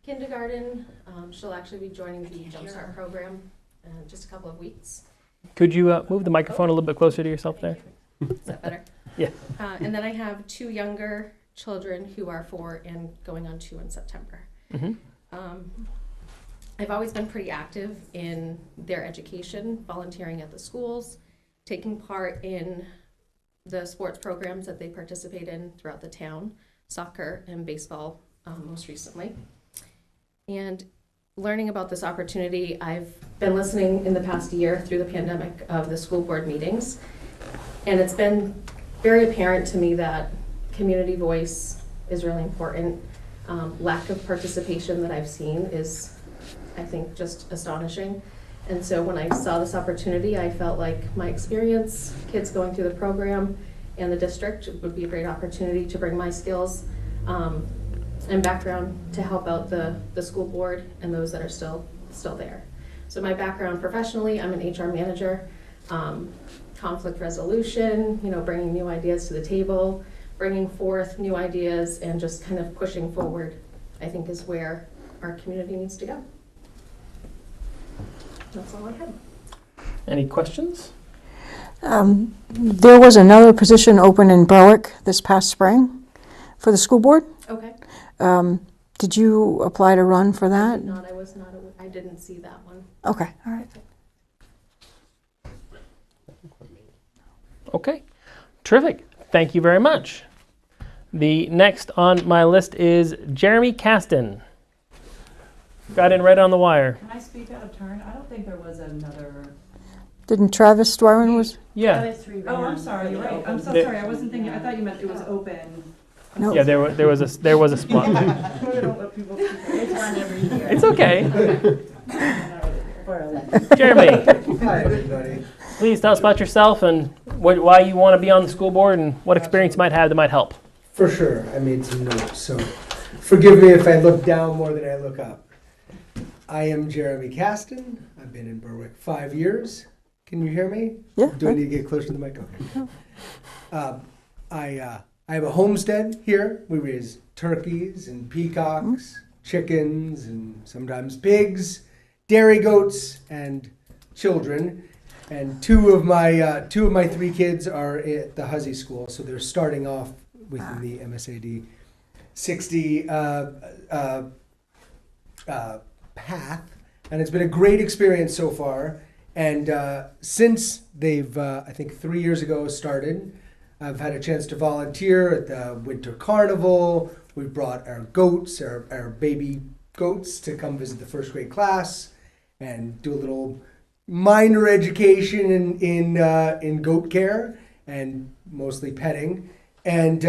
kindergarten. She'll actually be joining the Jumpstart program in just a couple of weeks. Could you move the microphone a little bit closer to yourself there? Is that better? Yeah. And then I have 2 younger children who are 4 and going on 2 in September. Mm-hmm. I've always been pretty active in their education, volunteering at the schools, taking part in the sports programs that they participate in throughout the town, soccer and baseball most recently. And learning about this opportunity, I've been listening in the past year through the pandemic of the school board meetings, and it's been very apparent to me that community voice is really important. Lack of participation that I've seen is, I think, just astonishing. And so when I saw this opportunity, I felt like my experience, kids going through the program, and the district would be a great opportunity to bring my skills and background to help out the school board and those that are still there. So my background professionally, I'm an HR manager, conflict resolution, bringing new ideas to the table, bringing forth new ideas, and just kind of pushing forward, I think, is where our community needs to go. That's all I have. Any questions? There was another position open in Berwick this past spring for the school board. Okay. Did you apply to run for I that? did not. I didn't see that one. Okay, all right. Okay, terrific. Thank you very much. The next on my list is Jeremy Caston. Got in right on the wire. Can I speak out of turn? I don't think there was another. Didn't Travis Dwyron was? Yeah. Oh, I'm sorry. You're right. I'm so There- sorry. I wasn't thinking. I thought you meant it was open. I'm No. so Yeah, there was a spot. sorry. I don't let people speak. It's run every year. It's okay. Okay. Jeremy, Hi, everybody. please tell us about yourself and why you want to be on the school board and what experience you might have that might help. For sure, I made some notes, so forgive me if I look down more than I look up. I am Jeremy Caston. I've been in Berwick 5 years. Can you hear me? Yeah. Do I need to get closer to the mic? Okay. I have a homestead here. We raise turkeys and peacocks, chickens, and sometimes pigs, dairy goats, and children. And two of my 3 kids are at the Huzzy School, so they're starting off within the MSAD 60 path, and it's been a great experience so far. And since they've, I think 3 years ago, started, I've had a chance to volunteer at the Winter Carnival. We brought our goats, our baby goats, to come visit the first grade class and do a little minor education in goat care and mostly petting. And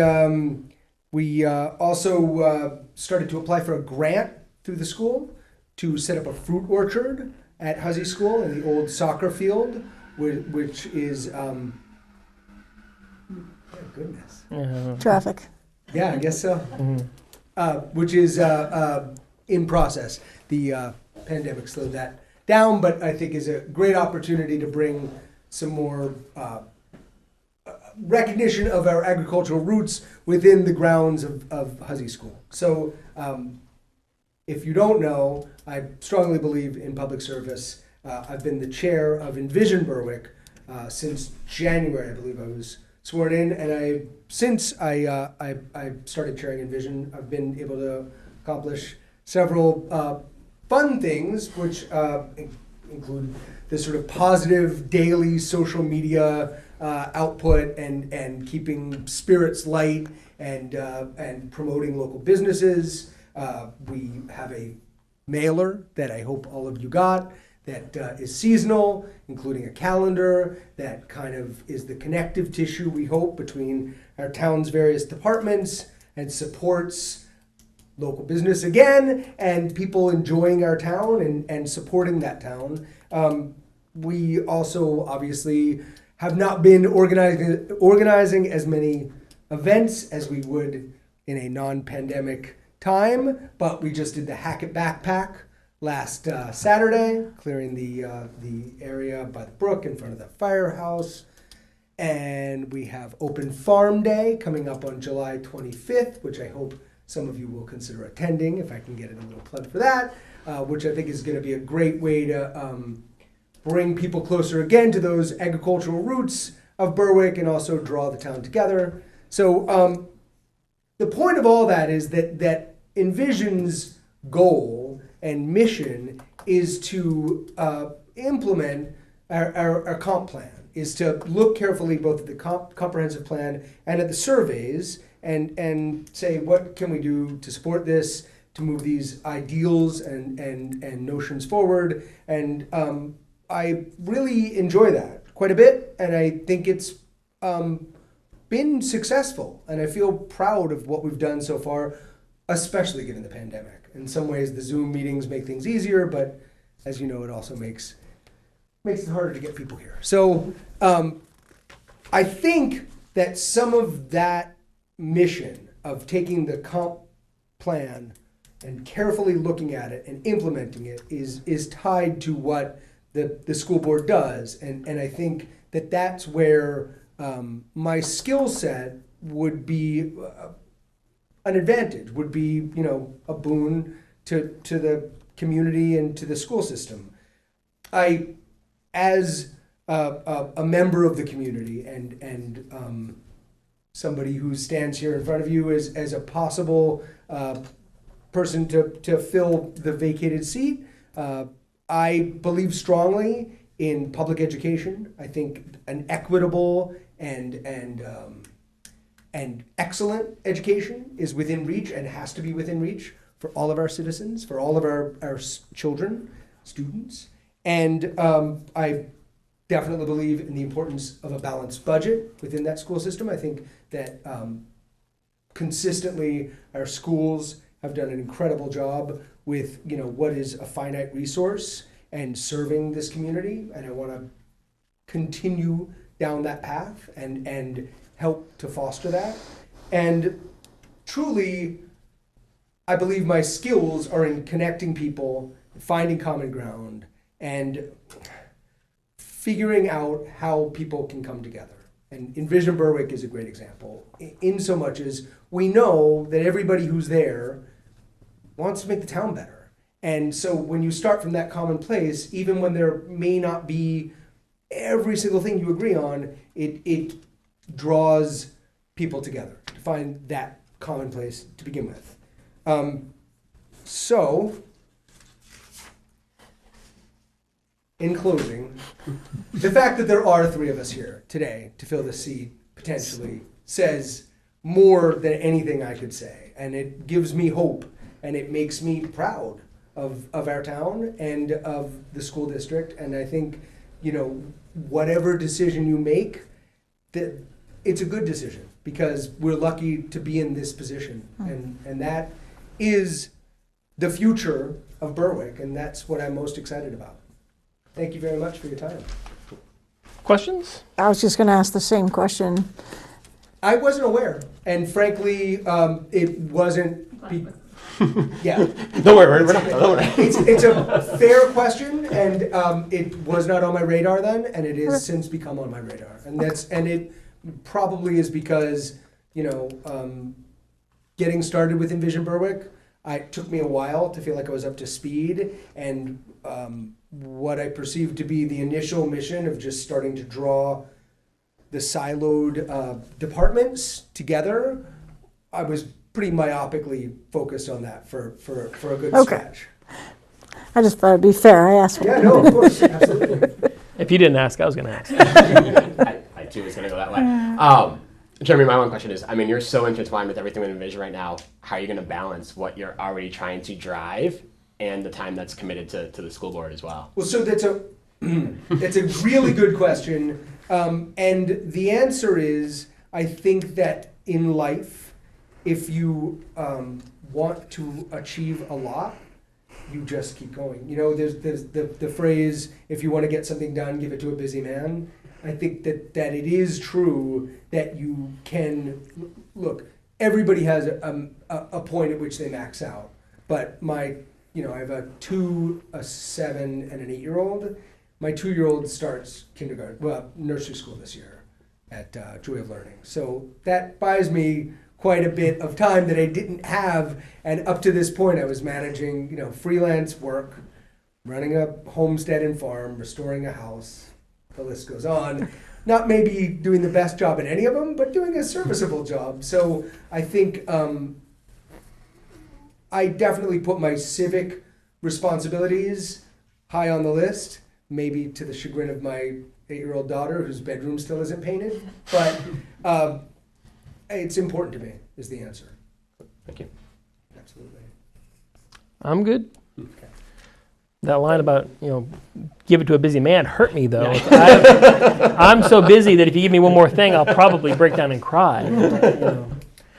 we also started to apply for a grant through the school to set up a fruit orchard at Huzzy School in the old soccer field, which is, oh goodness. Traffic. Yeah, I guess so. Which is in process. The pandemic slowed that down, but I think is a great opportunity to bring some more recognition of our agricultural roots within the grounds of Huzzy School. So if you don't know, I strongly believe in public service. I've been the chair of Envision Berwick since January, I believe I was sworn in, and since I started chairing Envision, I've been able to accomplish several fun things, which include this sort of positive daily social media output and keeping spirits light and promoting local businesses. We have a mailer that I hope all of you got that is seasonal, including a calendar that kind of is the connective tissue, we hope, between our town's various departments and supports local business again and people enjoying our town and supporting that town. We also obviously have not been organizing as many events as we would in a non-pandemic time, but we just did the Hackett Backpack last Saturday, clearing the area by the brook in front of the firehouse. And we have Open Farm Day coming up on July 25th, which I hope some of you will consider attending, if I can get it a little plug for that, which I think is going to be a great way to bring people closer again to those agricultural roots of Berwick and also draw the town together. So the point of all that is that Envision's goal and mission is to implement our comp plan, is to look carefully both at the comprehensive plan and at the surveys and say, what can we do to support this, to move these ideals and notions forward. And I really enjoy that quite a bit, and I think it's been successful, and I feel proud of what we've done so far, especially given the pandemic. In some ways, the Zoom meetings make things easier, but as you know, it also makes it harder to get people here. So I think that some of that mission of taking the comp plan and carefully looking at it and implementing it is tied to what the school board does. And I think that that's where my skill set would be an advantage, would be, a boon to the community and to the school system. As a member of the community and somebody who stands here in front of you as a possible person to fill the vacated seat, I believe strongly in public education. I think an equitable and excellent education is within reach and has to be within reach for all of our citizens, for all of our children, students. And I definitely believe in the importance of a balanced budget within that school system. I think that consistently our schools have done an incredible job with what is a finite resource and serving this community, and I want to continue down that path and help to foster that. And truly, I believe my skills are in connecting people, finding common ground, and figuring out how people can come together. And Envision Berwick is a great example, in so much as we know that everybody who's there wants to make the town better. And so when you start from that common place, even when there may not be every single thing you agree on, it draws people together to find that common place to begin with. So, in closing, the fact that there are three of us here today to fill this seat potentially says more than anything I could say. And it gives me hope, and it makes me proud of our town and of the school district. And I think, whatever decision you make, that it's a good decision, because we're lucky to be in this position. And that is the future of Berwick, and that's what I'm most excited about. Thank you very much for your time. Questions? I was just going to ask the same question. I wasn't aware, and frankly, it wasn't. Yeah. Don't worry, we're not. Don't worry. It's a fair question, and it was not on my radar then, and it has since become on my radar, and it probably is because getting started with Envision Berwick, it took me a while to feel like I was up to speed, and what I perceived to be the initial mission of just starting to draw the siloed departments together, I was pretty myopically focused on that for a good stretch. I just thought it'd be fair. I asked. Yeah, no, of course, absolutely. If you didn't ask, I was going to ask. I too was going to go that way. Jeremy, my one question is, you're so intertwined with everything with Envision right now. How are you going to balance what you're already trying to drive and the time that's committed to the school board as well? Well, so that's a really good question. And the answer is, I think that in life, if you want to achieve a lot, you just keep going. There's the phrase, if you want to get something done, give it to a busy man. I think that it is true that you can, look, everybody has a point at which they max out. But I have a 2, a 7, and an 8-year-old. My 2-year-old starts nursery school this year at Joy of Learning. So that buys me quite a bit of time that I didn't have. And up to this point, I was managing, freelance work, running a homestead and farm, restoring a house. The list goes on. Not maybe doing the best job in any of them, but doing a serviceable job. So I think I definitely put my civic responsibilities high on the list, maybe to the chagrin of my 8-year-old daughter whose bedroom still isn't painted. But it's important to me, is the answer. Thank you. Absolutely. I'm good. That line about, give it to a busy man hurt me, though. I'm so busy that if you give me one more thing, I'll probably break down and cry.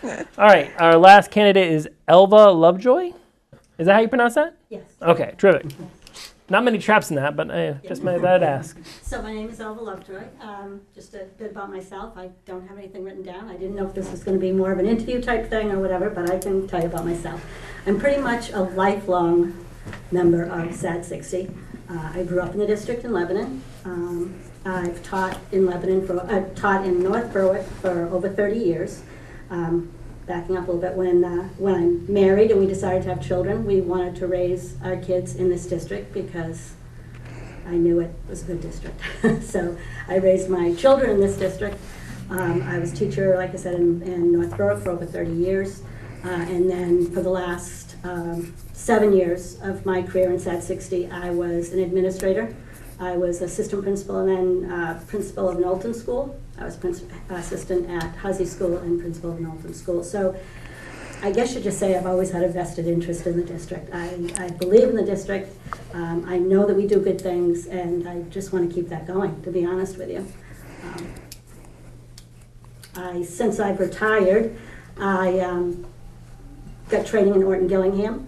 All right, our last candidate is Elva Lovejoy. Is that how you pronounce that? Yes. Okay, terrific. Not many traps in that, but just my that ask. So my name is Elva Lovejoy. Just a bit about myself. I don't have anything written down. I didn't know if this was going to be more of an interview type thing or whatever, but I can tell you about myself. I'm pretty much a lifelong member of SAD 60. I grew up in the district in Lebanon. I've taught in taught in North Berwick for over 30 years. Backing up a little bit, when I'm married and we decided to have children, we wanted to raise our kids in this district because I knew it was a good district. So I raised my children in this district. I was teacher, like I said, in North Berwick for over 30 years. And then for the last 7 years of my career in SAD 60, I was an administrator. I was assistant principal and then principal of Knowlton School. I was assistant at Hussey School and principal of Knowlton School. So I guess you just say I've always had a vested interest in the district. I believe in the district. I know that we do good things, and I just want to keep that going, to be honest with you. Since I've retired, I got training in Orton Gillingham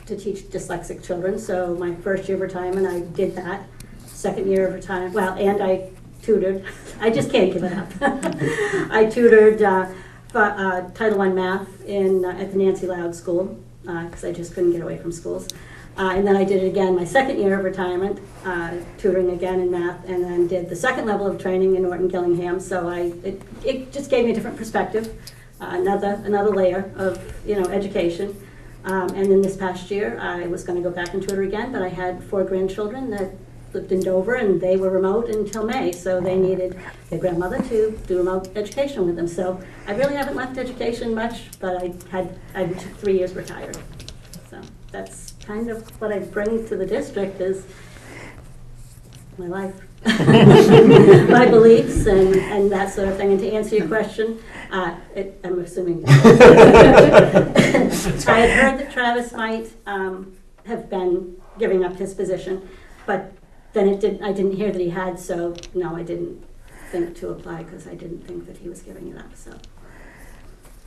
to teach dyslexic children. So my first year of retirement, I did that. Second year of retirement, and I tutored. I just can't give it up. I tutored Title I math at the Nancy Loud School because I just couldn't get away from schools. And then I did it again my second year of retirement, tutoring again in math, and then did the second level of training in Orton Gillingham. So it just gave me a different perspective, another layer of education. And then this past year, I was going to go back and tutor again, but I had 4 grandchildren that lived in Dover, and they were remote until May, so they needed their grandmother to do remote education with them. So I really haven't left education much, but I took 3 years retired. So that's kind of what I bring to the district is my life, my beliefs, and that sort of thing. And to answer your question, I'm assuming I had heard that Travis might have been giving up his position, but then I didn't hear that he had, so no, I didn't think to apply because I didn't think that he was giving it up. So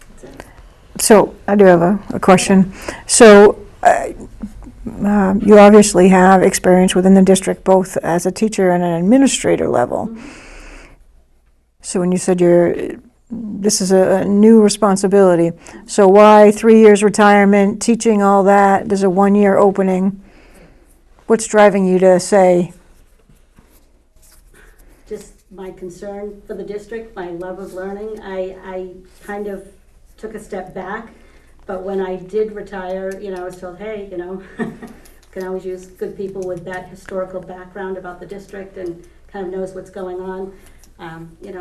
that's it. So I do have a question. So you obviously have experience within the district, both as a teacher and an administrator level. Mm-hmm. So when you said this is a new responsibility, so why 3 years retirement, teaching all that, there's a 1-year opening? What's driving you to say? Just my concern for the district, my love of learning. I kind of took a step back, but when I did retire, I was told, hey, can always use good people with that historical background about the district and kind of knows what's going on.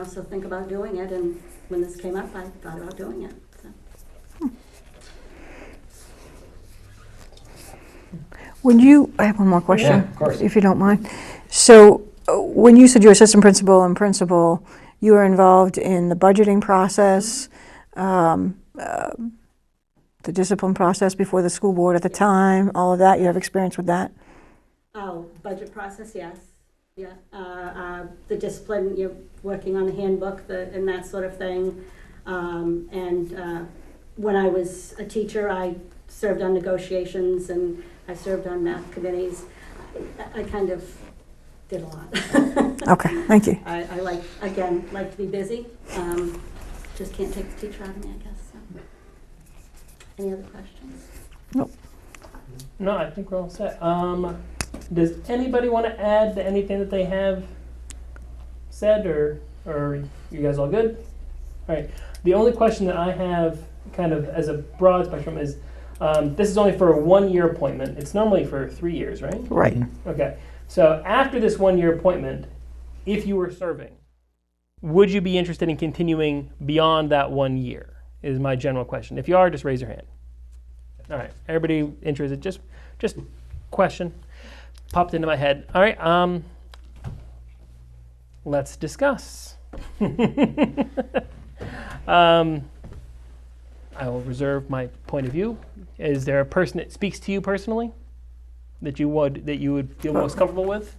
So think about doing it. And when this came up, I thought about doing it. So. I have one more question, Yeah, of course. if you don't mind. So when you said you were assistant principal and principal, you were involved in the budgeting process, the discipline process before the school board at the time, all of that? You have experience with that? Oh, budget process, yes. Yeah. The discipline, you're working on the handbook and that sort of thing. When I was a teacher, I served on negotiations and I served on math committees. I kind of did a lot. Okay, thank you. I like to be busy. Just can't take the teacher out of me, I guess. So. Any other questions? Nope. No, I think we're all set. Does anybody want to add to anything that they have said, or are you guys all good? All right. The only question that I have kind of as a broad spectrum is, this is only for a 1-year appointment. It's normally for 3 years, right? Right. Okay. So after this 1-year appointment, if you were serving, would you be interested in continuing beyond that 1 year? Is my general question. If you are, just raise your hand. All right. Everybody interested? Just question. Popped into my head. All right. Let's discuss. I will reserve my point of view. Is there a person that speaks to you personally that you would feel most comfortable with?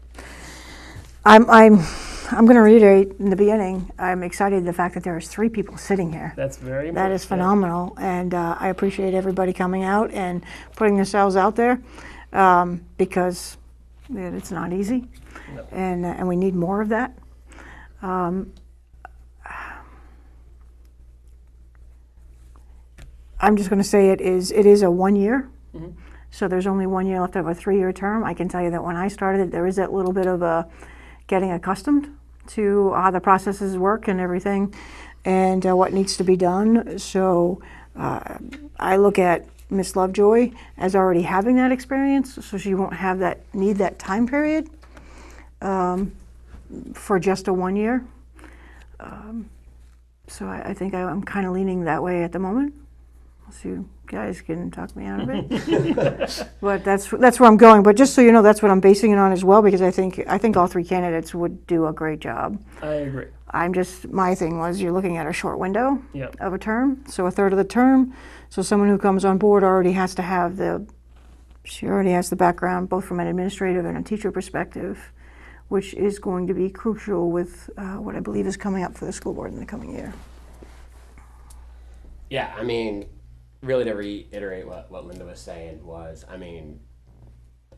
I'm going to reiterate in the beginning, I'm excited the fact that there is 3 people sitting here. That's very That is phenomenal, and I appreciate everybody coming out and putting themselves out there, because it's not easy, No. and we need more of that. I'm just going to say it is a 1 year, Mhm. so there's only 1 year left of a 3-year term. I can tell you that when I started, there is that little bit of a getting accustomed to how the processes work and everything, and what needs to be done. So I look at Miss Lovejoy as already having that experience, so she won't have that time period for just a 1 year. So I think I'm kind of leaning that way at the moment. So you guys can talk me out of it. But that's where I'm going. But just so you know, that's what I'm basing it on as well, because I think all 3 candidates would do a great job. I agree. My thing was, you're looking at a short window Yep. of a term, so a third of the term. So someone who comes on board already has to have she already has the background, both from an administrative and a teacher perspective, which is going to be crucial with what I believe is coming up for the school board in the coming year. Yeah, I mean, really to reiterate what Linda was saying was, I mean,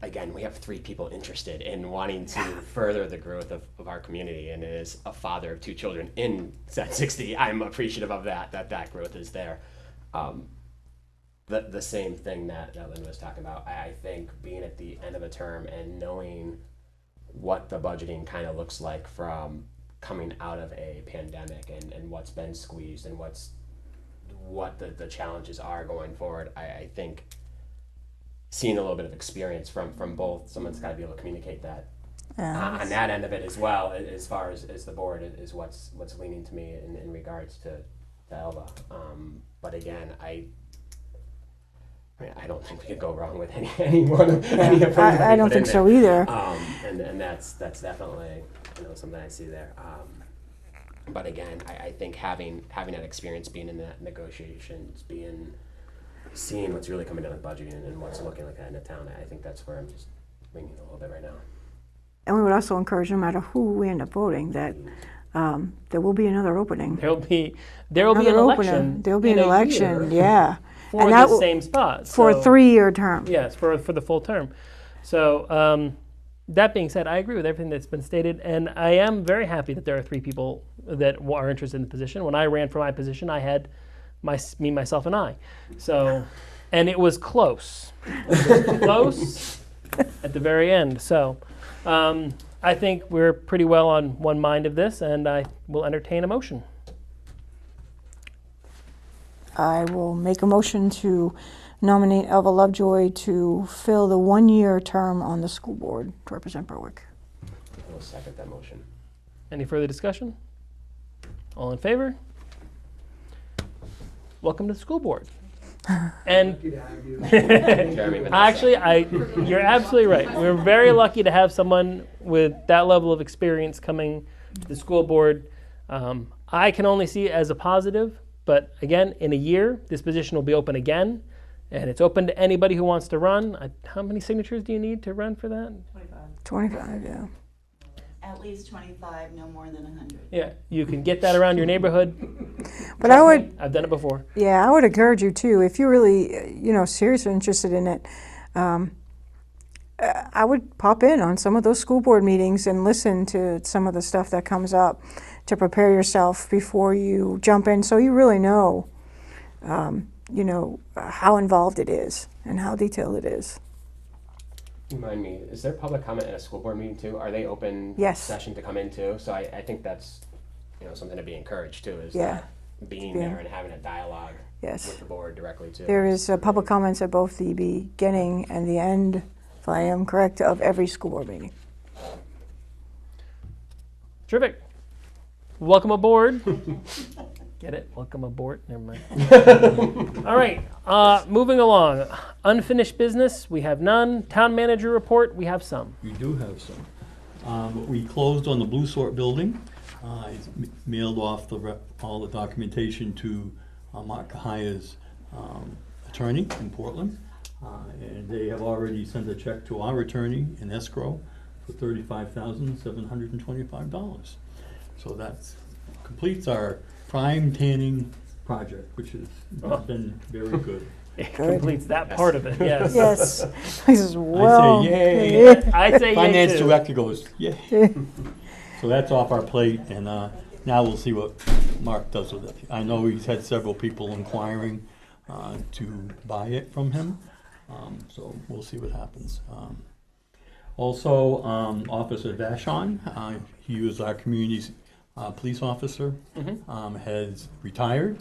again, we have 3 people interested in wanting to further the growth of our community, and as a father of 2 children in Set 60, I'm appreciative of that growth is there. The same thing that Linda was talking about, I think being at the end of a term and knowing what the budgeting kind of looks like from coming out of a pandemic and what's been squeezed and what the challenges are going forward, I think seeing a little bit of experience from both, someone's got to be able to communicate that on that end of it as well, as far as the board is what's leaning to me in regards to Elva. But again, I don't think we could go wrong with any approach that I we don't put think in so there. either. And that's definitely something I see there. But again, I think having that experience, being in that negotiations, seeing what's really coming down with budgeting and what's looking like that in the town, I think that's where I'm just leaning a little bit right now. And we would also encourage, no matter who we end up voting, that there will be another opening. There will be an Another election. opening. There'll be in an a election, year yeah. for And the that will- same spot. For a So- 3-year term. Yes, for the full term. So that being said, I agree with everything that's been stated, and I am very happy that there are 3 people that are interested in the position. When I ran for my position, I had me, myself, and I. So, and it was close. It was close at the very end. So, I think we're pretty well on one mind of this, and I will entertain a motion. I will make a motion to nominate Elva Lovejoy to fill the 1-year term on the school board to represent Berwick. I will second that motion. Any further discussion? All in favor? Welcome to the school board. And Lucky to have you. Jeremy, Vanessa. actually, you're absolutely right. We're very lucky to have someone with that level of experience coming to the school board. I can only see it as a positive, but again, in a year, this position will be open again, and it's open to anybody who wants to run. How many signatures do you need to run for that? 25, yeah. At least 25, no more than 100. Yeah, you can get that around your neighborhood. But I Trust would, me, I've done it before. yeah, I would encourage you too, if you're really, seriously interested in it, I would pop in on some of those school board meetings and listen to some of the stuff that comes up to prepare yourself before you jump in, so you really know, how involved it is and how detailed it is. Remind me, is there public comment at a school board meeting too? Are they open Yes. session to come into? So I think that's something to be encouraged too. Is Yeah. that being Yeah. there and having a dialogue Yes. with the board directly too. There is public comments at both the beginning and the end, if I am correct, of every school board meeting. Terrific. Welcome aboard. Get it? Welcome aboard. Never mind. All right. Moving along. Unfinished business. We have none. Town manager report. We have some. We do have some. We closed on the Blue Sort building. I mailed off all the documentation to Mark Kahaya's attorney in Portland. And they have already sent a check to our attorney in escrow for $35,725. So that completes our prime tanning project, which has been very good. It completes that part of it. Yes. Yes. This is well. I say yay. I say Finance yay too. director goes, yay. So that's off our plate, and now we'll see what Mark does with it. I know he's had several people inquiring to buy it from him, so we'll see what happens. Also, Officer Vashon, he was our community's police officer, has retired,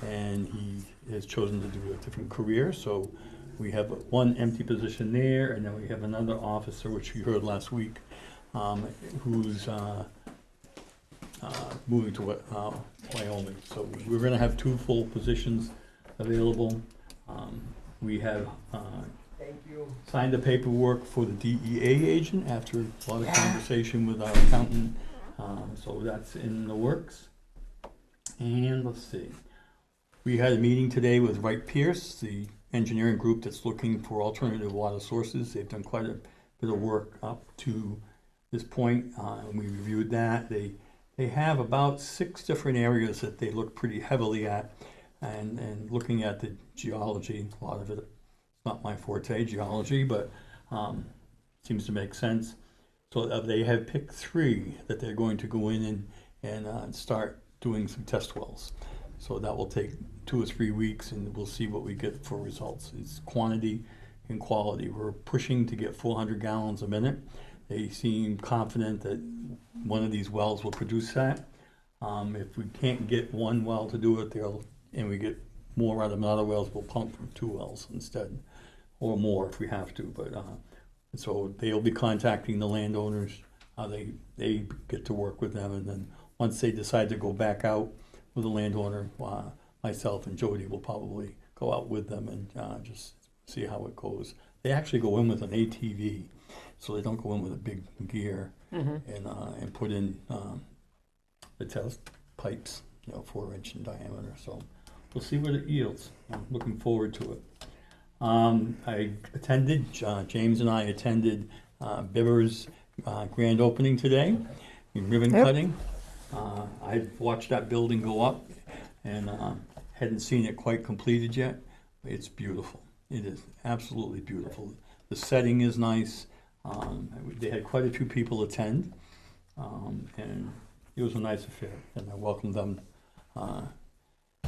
and he has chosen to do a different career. So we have one empty position there, and then we have another officer, which you heard last week, who's moving to Wyoming. So we're going to have 2 full positions available. We have signed the paperwork for the DEA agent after a lot of conversation with our accountant. So that's in the works. And let's see. We had a meeting today with Wright Pierce, the engineering group that's looking for alternative water sources. They've done quite a bit of work up to this point. We reviewed that. They have about 6 different areas that they look pretty heavily at, and looking at the geology. A lot of it, not my forte, geology, but seems to make sense. So they have picked 3 that they're going to go in and start doing some test wells. So that will take 2 or 3 weeks, and we'll see what we get for results. It's quantity and quality. We're pushing to get 400 gallons a minute. They seem confident that one of these wells will produce that. If we can't get one well to do it, and we get more out of another wells, we'll pump from 2 wells instead, or more if we have to. But so they'll be contacting the landowners. They get to work with them, and then once they decide to go back out with the landowner, myself and Jody will probably go out with them and just see how it goes. They actually go in with an ATV, so they don't go in with a big gear and put in the test pipes, 4-inch in diameter. So we'll see what it yields. I'm looking forward to it. I attended, James and I attended Bivers' grand opening today in ribbon cutting. I've watched that building go up and hadn't seen it quite completed yet. It's beautiful. It is absolutely beautiful. The setting is nice. They had quite a few people attend, and it was a nice affair. And I welcomed them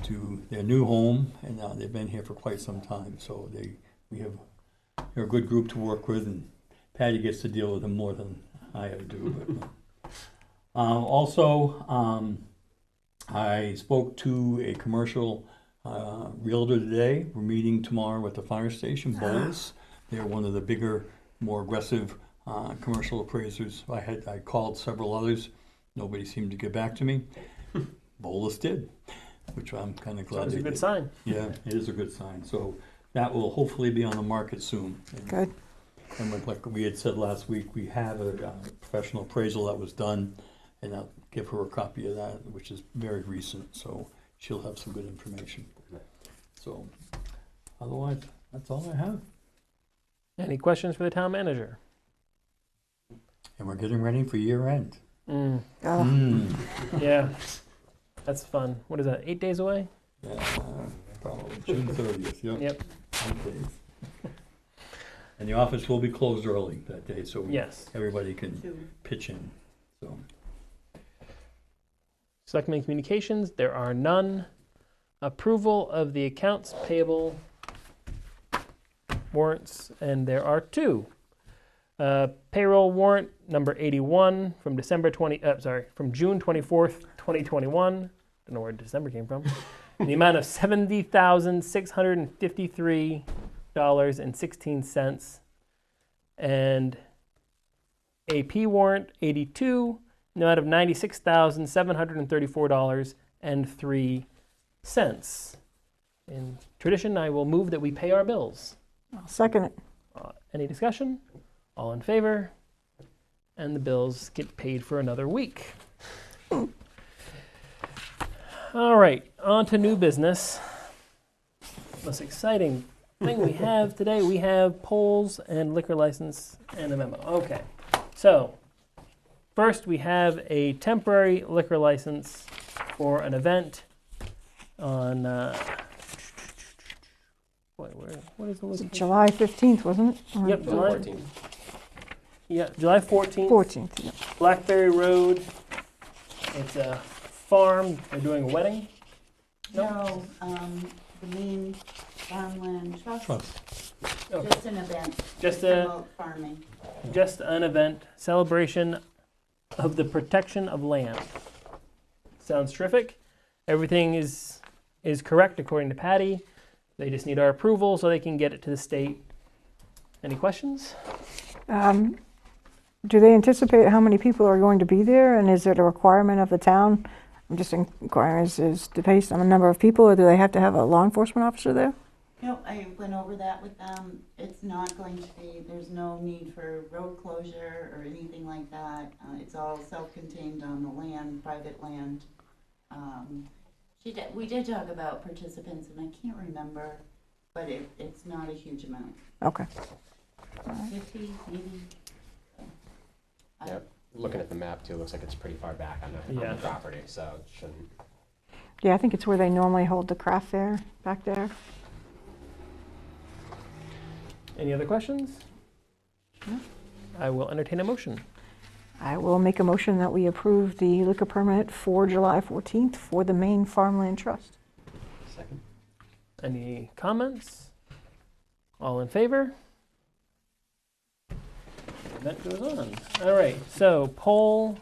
to their new home, and they've been here for quite some time. So they're a good group to work with, and Patty gets to deal with them more than I ever do. But, also, I spoke to a commercial realtor today. We're meeting tomorrow at the fire station, Bolus. They're one of the bigger, more aggressive commercial appraisers. I called several others. Nobody seemed to get back to me. Bolus did, which I'm kind of glad That's they a good did. sign. Yeah, it is a good sign. So that will hopefully be on the market soon. Good. And like we had said last week, we have a professional appraisal that was done, and I'll give her a copy of that, which is very recent, so she'll have some good information. So otherwise, that's all I have. Any questions for the town manager? And we're getting ready for year end. Mm, yeah, that's fun. What is that, 8 days away? Yeah, probably June 30th, yep. Yep. 8 days. And the office will be closed early that day, so Yes. everybody can pitch in, so. Selectmen communications, there are none. Approval of the accounts payable warrants, and there are 2. Payroll warrant number 81 from June 24th, 2021 don't know where December came from, in the amount of $70,653.16, and AP warrant 82, in the amount of $96,734.03. In tradition, I will move that we pay our bills. I'll second it. Any discussion? All in favor? And the bills get paid for another week. All right, on to new business. Most exciting thing we have today, we have polls and liquor license and a memo. Okay, so first we have a temporary liquor license for an event on, what is the location? July 15th, wasn't it? Or Yep, July 14. Yeah, July 14th. 14th, yeah. Blackberry Road. It's a farm. They're doing a wedding. No, the main farmland trust, Okay. just an event, Just promote farming. an event celebration of the protection of land. Sounds terrific. Everything is correct according to Patty. They just need our approval so they can get it to the state. Any questions? Do they anticipate how many people are going to be there, and is it a requirement of the town? I'm just inquiring, is it based on the number of people, or do they have to have a law enforcement officer there? No, I went over that with them. It's not going to be, there's no need for road closure or anything like that. It's all self-contained on the land, private land. We did talk about participants, and I can't remember, but it's not a huge amount. Okay. 50, maybe. Yep. Looking at the map too, looks like it's pretty far back on the Yeah. property, so it shouldn't. Yeah, I think it's where they normally hold the craft fair, back there. Any other questions? No. I will entertain a motion. I will make a motion that we approve the liquor permit for July 14th for the Maine Farmland Trust. Second. Any comments? All in favor? That goes on. All right, so poll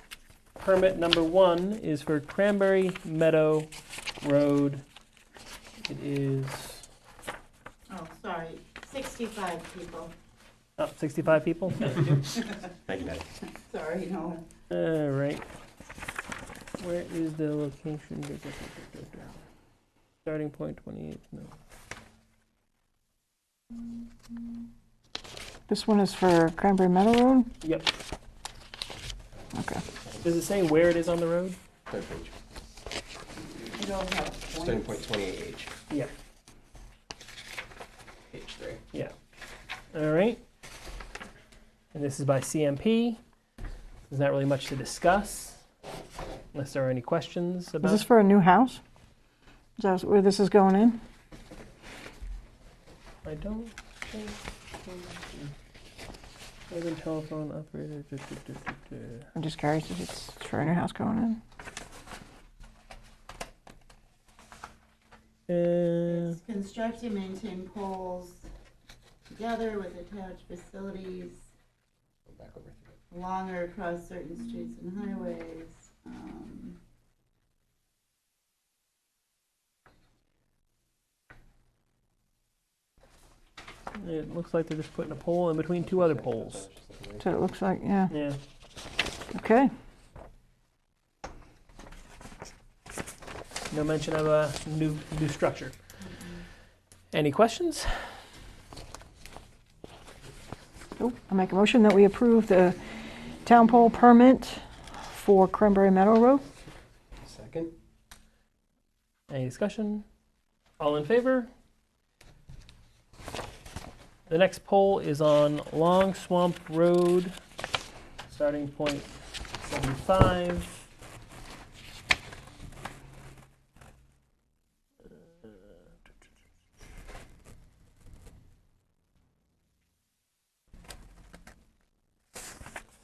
permit number 1 is for Cranberry Meadow Road. It is, Oh, sorry, 65 people. 65 people? Thank you, Betty. Sorry, no. All right. Where is the location? Starting point 28, no. This one is for Cranberry Meadow Road? Yep. Okay. Does it say where it is on the road? Third page. You don't have Starting points. point 28H, Yeah. page 3. Yeah. All right. And this is by CMP. There's not really much to discuss, unless there are any questions Is about. this for a new house? Is that where this is going in? I don't think. Urban telephone operator. I'm just curious if it's for a new house going in. Uh, It's construct and maintain poles together with attached facilities Go back over through it. along or across certain streets and highways. It looks like they're just putting a pole in between two other poles. So it looks like, yeah. Yeah. Okay. No mention of a new structure. Any questions? Nope. I make a motion that we approve the town pole permit for Cranberry Meadow Road. Second. Any discussion? All in favor? The next poll is on Long Swamp Road, starting point 75.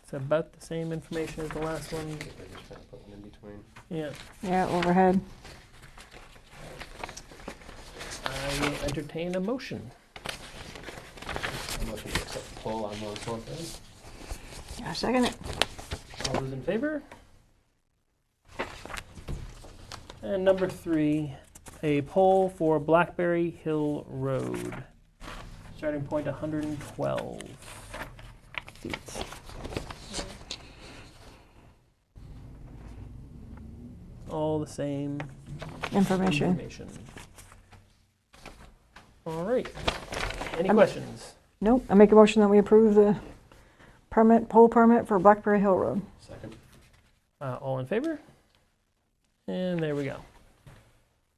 It's about the same information as the last one. I think they're just trying to put one in between. Yeah. Yeah, overhead. I will entertain a motion. A motion to accept the poll on Long Swamp Road. I second it. All those in favor? And number 3, a pole for Blackberry Hill Road. Starting point 112 feet. All the same Information. All right. Any I'm- questions? Nope, I make a motion that we approve the pole permit for Blackberry Hill Road. Second. All in favor? And there we go.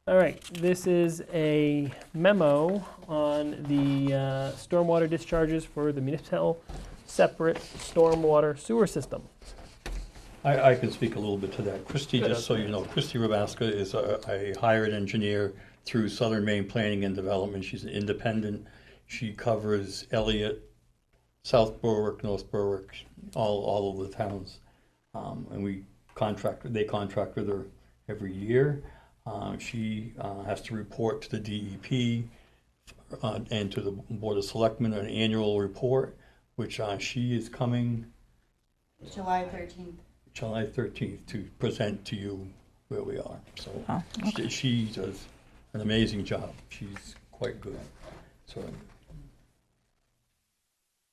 All right, this is a memo on the stormwater discharges for the municipal separate stormwater sewer system. I can speak a little bit to that. Christy, Good. just so you know, Christy Rabaska is a hired engineer through Southern Maine Planning and Development. She's an independent. She covers Elliott, South Berwick, North Berwick, all of the towns. And they contract with her every year. She has to report to the DEP and to the Board of Selectmen an annual report, which she is coming July 13th. July 13th to present to you where we are. So Oh, she does an amazing job. She's quite good. So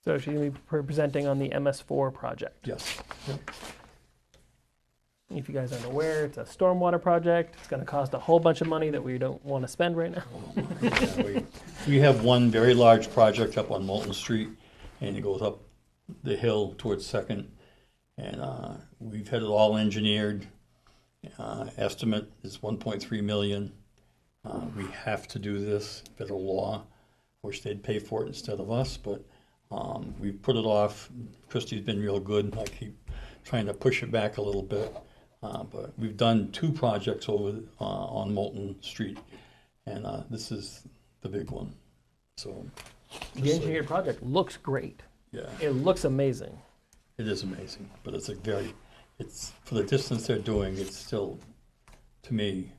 So she's going to be presenting on the MS4 project. yes. If you guys aren't aware, it's a stormwater project. It's going to cost a whole bunch of money that we don't want to spend right now. Yeah, we have one very large project up on Moulton Street, and it goes up the hill towards Second, and we've had it all engineered. Estimate is 1.3 million. We have to do this, federal law. Wish they'd pay for it instead of us, but we've put it off. Christie's been real good. I keep trying to push it back a little bit. But we've done 2 projects over on Moulton Street, and this is the big one. So, The engineered project looks great. yeah, It looks amazing. it is amazing. But it's it's for the distance they're doing. It's still, to me,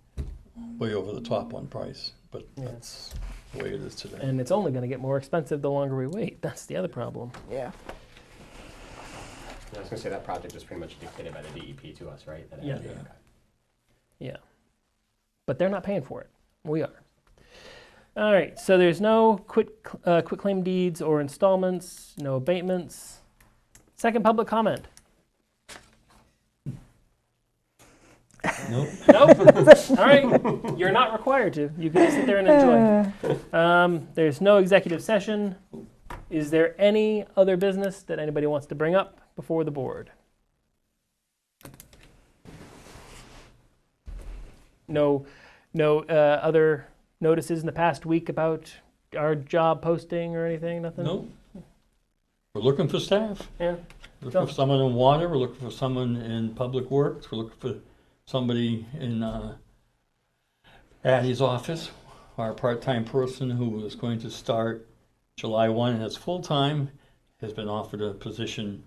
way over the top on price. But Yeah. that's the way it is today. And it's only going to get more expensive the longer we wait. That's the other problem. Yeah. I was gonna say that project is pretty much dictated by the DEP to us, right? That Yeah. okay. Yeah. But they're not paying for it. We are. All right, so there's no quitclaim deeds or installments, no abatements. Second public comment. Nope. Nope. All right, you're not required to. You can just sit there and enjoy. There's no executive session. Is there any other business that anybody wants to bring up before the board? No other notices in the past week about our job posting or anything? Nothing? Nope. We're looking for staff. Yeah. We're looking for someone in water. We're looking for someone in public works. We're looking for somebody in Addie's office. Our part-time person who is going to start July 1 and is full-time has been offered a position,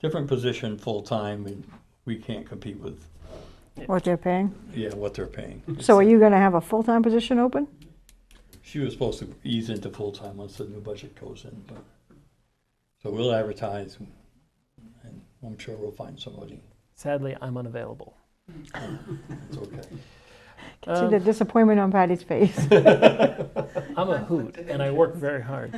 different position, full-time, and we can't compete with, What they're paying. what they're paying. So are you gonna have a full-time position open? She was supposed to ease into full-time once the new budget goes in, but, so we'll advertise, and I'm sure we'll find somebody. Sadly, I'm unavailable. It's okay. Can see the disappointment on Patty's face. I'm a hoot, and I work very hard.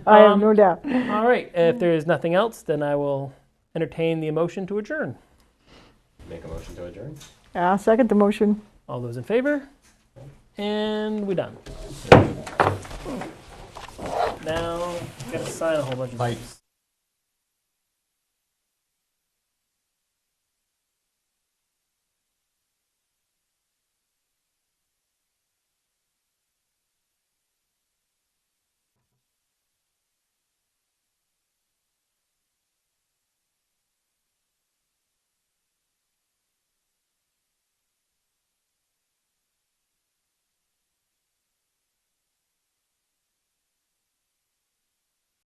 I have no doubt. All right, if there is nothing else, then I will entertain the motion to adjourn. Make a motion to adjourn. I'll second the motion. All those in favor? And we're done. Now, gotta sign a whole bunch of Bye. things.